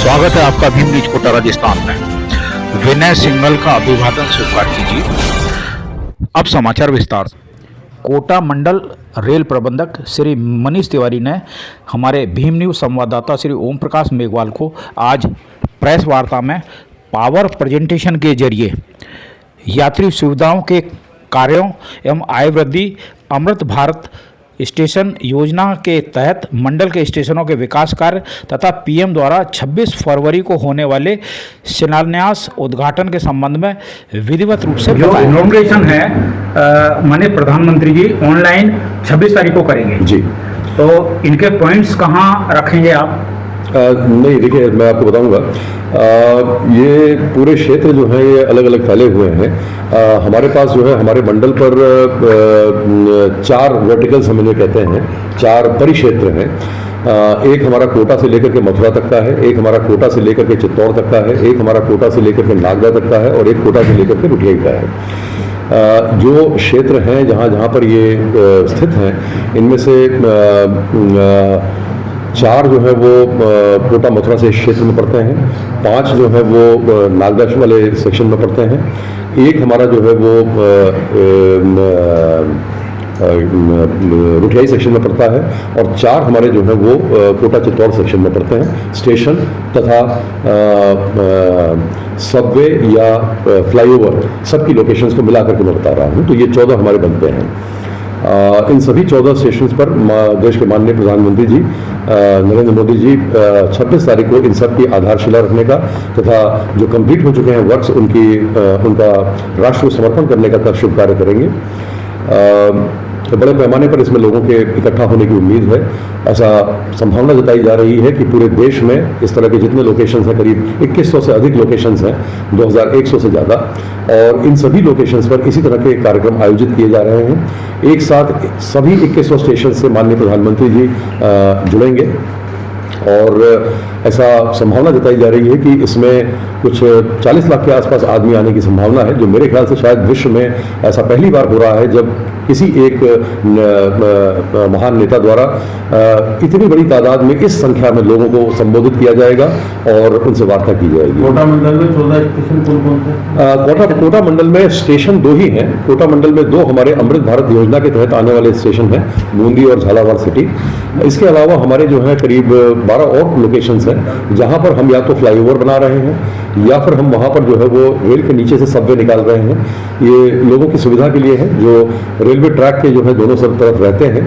स्वागत है आपका भीम न्यूज कोटा राजस्थान में। विनय सिंघल का अभिवादन स्वीकार कीजिए। अब समाचार विस्तार। कोटा मंडल रेल प्रबंधक श्री मनीष तिवारी ने हमारे भीम न्यूज संवाददाता श्री ओम प्रकाश मेघवाल को आज प्रेस वार्ता में पावर प्रेजेंटेशन के जरिए यात्री सुविधाओं के कार्यों एवं आय वृद्धि, अमृत भारत स्टेशन योजना के तहत मंडल के स्टेशनों के विकास कार्य तथा पीएम द्वारा 26 फरवरी को होने वाले शिलान्यास उद्घाटन के संबंध में विधिवत रूप से जो इनॉग्रेशन है माननीय प्रधानमंत्री जी ऑनलाइन 26 तारीख को करेंगे जी। तो इनके पॉइंट्स कहाँ रखेंगे आप? नहीं, देखिए मैं आपको बताऊंगा, ये पूरे क्षेत्र जो है ये अलग अलग फैले हुए हैं। हमारे पास जो है हमारे मंडल पर 4 वर्टिकल्स हम इन्हें कहते हैं, 4 परिक्षेत्र हैं। एक हमारा कोटा से लेकर के मथुरा तक का है, एक हमारा कोटा से लेकर के चित्तौड़ तक का है, एक हमारा कोटा से लेकर के नागदा तक का है और एक कोटा से लेकर के रुठियाई का है। जो क्षेत्र हैं जहाँ जहाँ पर ये स्थित हैं, इनमें से 4 जो है वो कोटा मथुरा से क्षेत्र में पड़ते हैं, 5 जो है वो नागदा वाले सेक्शन में पड़ते हैं, एक हमारा जो है वो रुठियाई सेक्शन में पड़ता है और 4 हमारे जो है वो कोटा चित्तौड़ सेक्शन में पड़ते हैं। स्टेशन तथा सबवे या फ्लाईओवर सबकी लोकेशंस को मिलाकर के मैं बता रहा हूँ। तो ये 14 हमारे बनते हैं। इन सभी 14 स्टेशंस पर देश के माननीय प्रधानमंत्री जी नरेंद्र मोदी जी 26 तारीख को इन सब की आधारशिला रखने का तथा जो कंप्लीट हो चुके हैं वर्क्स उनका राष्ट्र को समर्पण करने का शुभ कार्य करेंगे। बड़े पैमाने पर इसमें लोगों के इकट्ठा होने की उम्मीद है। ऐसा संभावना जताई जा रही है कि पूरे देश में इस तरह के जितने लोकेशंस हैं, करीब 2100 से अधिक लोकेशंस हैं, 2100 से ज़्यादा, और इन सभी लोकेशंस पर इसी तरह के कार्यक्रम आयोजित किए जा रहे हैं। एक साथ सभी 2100 स्टेशन से माननीय प्रधानमंत्री जी जुड़ेंगे और ऐसा संभावना जताई जा रही है कि इसमें कुछ 40 लाख के आसपास आदमी आने की संभावना है, जो मेरे ख्याल से शायद विश्व में ऐसा पहली बार हो रहा है जब किसी एक महान नेता द्वारा इतनी बड़ी तादाद में इस संख्या में लोगों को संबोधित किया जाएगा और उनसे वार्ता की जाएगी। कोटा मंडल में 14 स्टेशन कौन से? कोटा मंडल में स्टेशन 2 ही हैं। कोटा मंडल में 2 हमारे अमृत भारत योजना के तहत आने वाले स्टेशन हैं, बूंदी और झालावाड़ सिटी। इसके अलावा हमारे जो है करीब 12 और लोकेशंस हैं जहां पर हम या तो फ्लाईओवर बना रहे हैं या फिर हम वहां पर जो है वो रेल के नीचे से सबवे निकाल रहे हैं। ये लोगों की सुविधा के लिए है जो रेलवे ट्रैक के जो है दोनों तरफ रहते हैं।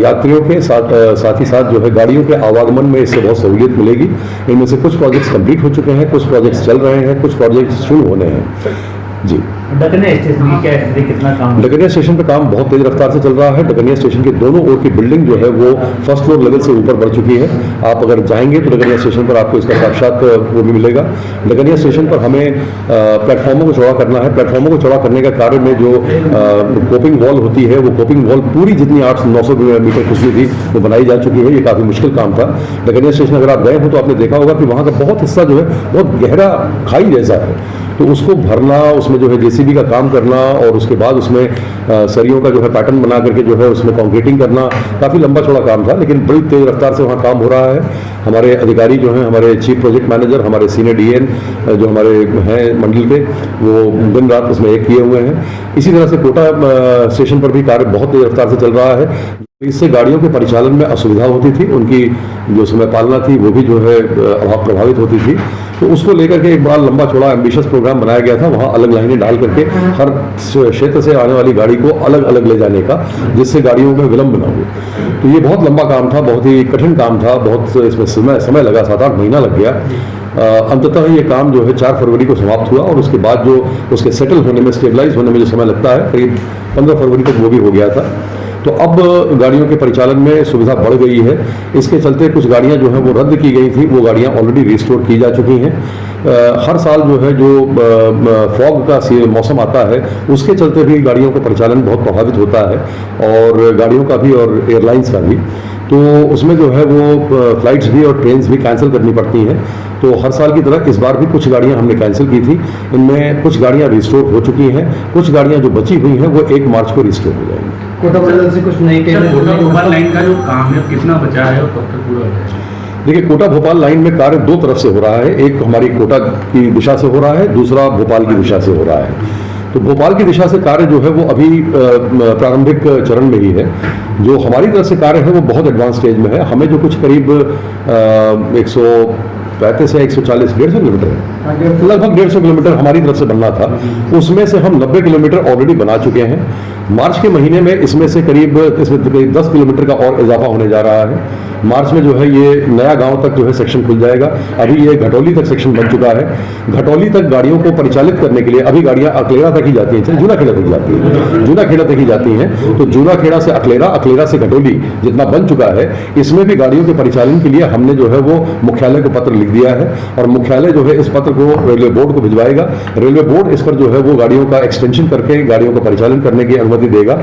यात्रियों के साथ ही साथ जो है गाड़ियों के आवागमन में इससे बहुत सहूलियत मिलेगी। इनमें से कुछ प्रोजेक्ट्स कंप्लीट हो चुके हैं, कुछ प्रोजेक्ट्स चल रहे हैं, कुछ प्रोजेक्ट्स शुरू होने हैं जी। डकनिया स्टेशन की क्या स्थिति, कितना काम? डकनिया स्टेशन पे काम बहुत तेज रफ्तार से चल रहा है। डकनिया स्टेशन के दोनों ओर की बिल्डिंग जो है वो फर्स्ट फ्लोर लेवल से ऊपर बढ़ चुकी है। आप अगर जाएंगे तो डकनिया स्टेशन पर आपको इसका साक्षात वो भी मिलेगा। डकनिया स्टेशन पर हमें प्लेटफॉर्मों को चौड़ा करना है। प्लेटफॉर्मों को चौड़ा करने का कार्य में जो कोपिंग वॉल होती है, वो कोपिंग वॉल पूरी जितनी 800-900 मीटर खुजली थी वो बनाई जा चुकी है। ये काफ़ी मुश्किल काम था। डकनिया स्टेशन अगर आप गए हो तो आपने देखा होगा कि वहाँ का बहुत हिस्सा जो है बहुत गहरा खाई जैसा है, तो उसको भरना, उसमें जो है जेसीबी का काम करना और उसके बाद उसमें सरियों का जो है पैटर्न बना करके जो है उसमें कंक्रीटिंग करना काफ़ी लंबा चौड़ा काम था, लेकिन बड़ी तेज रफ्तार से वहाँ काम हो रहा है। हमारे अधिकारी जो हैं, हमारे चीफ प्रोजेक्ट मैनेजर, हमारे सीनियर डीएन जो हमारे हैं मंडल के, वो दिन रात उसमें एक किए हुए हैं। इसी तरह से कोटा स्टेशन पर भी कार्य बहुत तेज रफ्तार से चल रहा है। इससे गाड़ियों के परिचालन में असुविधा होती थी, उनकी जो समय पालना थी वो भी जो है प्रभावित होती थी। तो उसको लेकर के एक बड़ा लंबा चौड़ा एम्बिशियस प्रोग्राम बनाया गया था। वहाँ अलग लाइनें डाल करके हर क्षेत्र से आने वाली गाड़ी को अलग अलग ले जाने का, जिससे गाड़ियों में विलम्ब न हो। तो ये बहुत लंबा काम था, बहुत ही कठिन काम था, बहुत इसमें समय लगा, 7-8 महीना लग गया। अंततः ये काम जो है 4 फरवरी को समाप्त हुआ और उसके बाद जो उसके सेटल होने में, स्टेबलाइज होने में जो समय लगता है, करीब 15 फरवरी तक वो भी हो गया था। तो अब गाड़ियों के परिचालन में सुविधा बढ़ गई है। इसके चलते कुछ गाड़ियां जो हैं वो रद्द की गई थी, वो गाड़ियां ऑलरेडी रिस्टोर की जा चुकी हैं। हर साल जो है जो फॉग का मौसम आता है उसके चलते भी गाड़ियों का परिचालन बहुत प्रभावित होता है, और गाड़ियों का भी और एयरलाइंस का भी। तो उसमें जो है वो फ्लाइट्स भी और ट्रेन्स भी कैंसिल करनी पड़ती हैं। तो हर साल की तरह इस बार भी कुछ गाड़ियां हमने कैंसिल की थी। इनमें कुछ गाड़ियां रिस्टोर हो चुकी हैं, कुछ गाड़ियां जो बची हुई हैं वो 1 मार्च को रिस्टोर हो जाएंगी। कोटा मंडल से कुछ नई ट्रेन लाइन का जो काम है कितना बचा है और कब तक पूरा हो जाएगा? देखिए, कोटा भोपाल लाइन में कार्य दो तरफ से हो रहा है। एक हमारी कोटा की दिशा से हो रहा है, दूसरा भोपाल की दिशा से हो रहा है। तो भोपाल की दिशा से कार्य जो है वो अभी प्रारंभिक चरण में ही है। जो हमारी तरफ से कार्य है वो बहुत एडवांस स्टेज में है। हमें जो कुछ करीब 135 या 140, 150 किलोमीटर है, लगभग 150 किलोमीटर हमारी तरफ से बनना था। उसमें से हम 90 किलोमीटर ऑलरेडी बना चुके हैं। मार्च के महीने में इसमें करीब 10 किलोमीटर का और इजाफा होने जा रहा है। मार्च में जो है ये नया गांव तक जो है सेक्शन खुल जाएगा। अभी ये घटौली तक सेक्शन बन चुका है। घटौली तक गाड़ियों को परिचालित करने के लिए अभी गाड़ियां अकलेरा तक ही जाती हैं, जूनाखेड़ा तक जाती हैं, जूनाखेड़ा तक ही जाती हैं। तो जूनाखेड़ा से अकलेरा, अकलेरा से घटौली जितना बन चुका है, इसमें भी गाड़ियों के परिचालन के लिए हमने जो है वो मुख्यालय को पत्र लिख दिया है और मुख्यालय जो है इस पत्र को रेलवे बोर्ड को भिजवाएगा। रेलवे बोर्ड इस पर जो है वो गाड़ियों का एक्सटेंशन करके गाड़ियों का परिचालन करने की अनुमति देगा।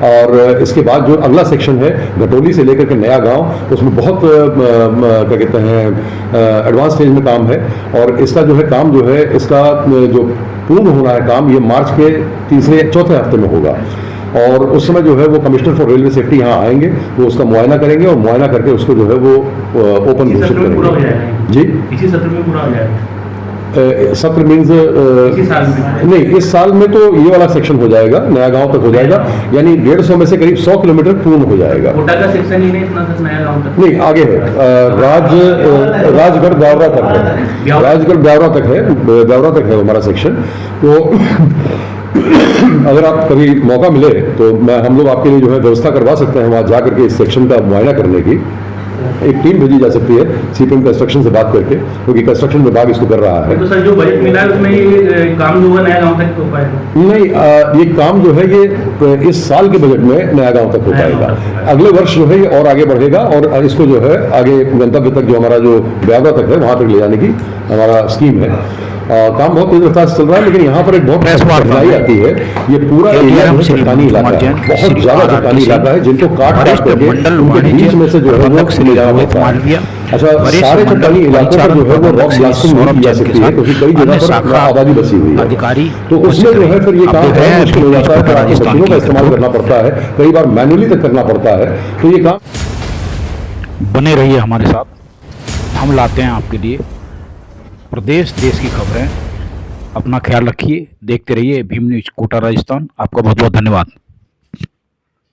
और इसके बाद जो अगला सेक्शन है घटौली से लेकर के नया गांव, उसमें बहुत क्या कहते हैं एडवांस स्टेज में काम है। और इसका जो है काम जो है इसका जो पूर्ण होना है काम, ये मार्च के चौथे हफ्ते में होगा। और उस समय जो है वो कमिश्नर फॉर रेलवे सेफ्टी यहाँ आएंगे, वो उसका मुआयना करेंगे और मुआयना करके उसको जो है वो ओपन घोषित करेंगे। जी, इसी सत्र में पूरा हो जाएगा। सत्र मीन्स नहीं, इस साल में तो ये वाला सेक्शन हो जाएगा, नया गांव तक हो जाएगा। यानी 150 में से करीब 100 किलोमीटर पूर्ण हो जाएगा। कोटा का सेक्शन ही नहीं इतना तक, नया गांव तक नहीं, आगे है। राजगढ़ ब्यावरा तक है, राजगढ़ ब्यावरा तक है, ब्यावरा तक है हमारा सेक्शन। तो अगर आप कभी मौका मिले तो हम लोग आपके लिए जो है व्यवस्था करवा सकते हैं वहाँ जा करके इस सेक्शन का मुआयना करने की। एक टीम भेजी जा सकती है सीपीएम कंस्ट्रक्शन से बात करके, क्योंकि कंस्ट्रक्शन विभाग इसको कर रहा है। तो सर जो बजट मिला है उसमें ये काम जो है नया गांव तक हो पाएगा? नहीं, ये काम जो है ये इस साल के बजट में नया गांव तक हो पाएगा। अगले वर्ष जो है ये और आगे बढ़ेगा और इसको जो है आगे गंतव्य तक, जो हमारा जो ब्यावरा तक है वहां तक ले जाने की हमारा स्कीम है। काम बहुत तेज रफ्तार से चल रहा है, लेकिन यहाँ पर एक बहुत कठिनाई आती है। ये पूरा एरिया चट्टानी इलाका है, बहुत ज्यादा चट्टानी इलाका है, जिनको काट करके उनके बीच में से जो है वो ले जाना पड़ता है। अच्छा, सारे चट्टानी इलाकों पर जो है वो रॉक ब्लास्टिंग नहीं की जा सकती है, क्योंकि कई जगह पर आबादी बसी हुई है। तो उसमें जो है फिर ये काम बहुत मुश्किल हो जाता है, मशीनों का इस्तेमाल करना पड़ता है, कई बार मैनुअली तक करना पड़ता है। तो ये काम बने रहिए हमारे साथ, हम लाते हैं आपके लिए प्रदेश देश की खबरें। अपना ख्याल रखिए, देखते रहिए भीम न्यूज कोटा राजस्थान। आपका बहुत बहुत धन्यवाद।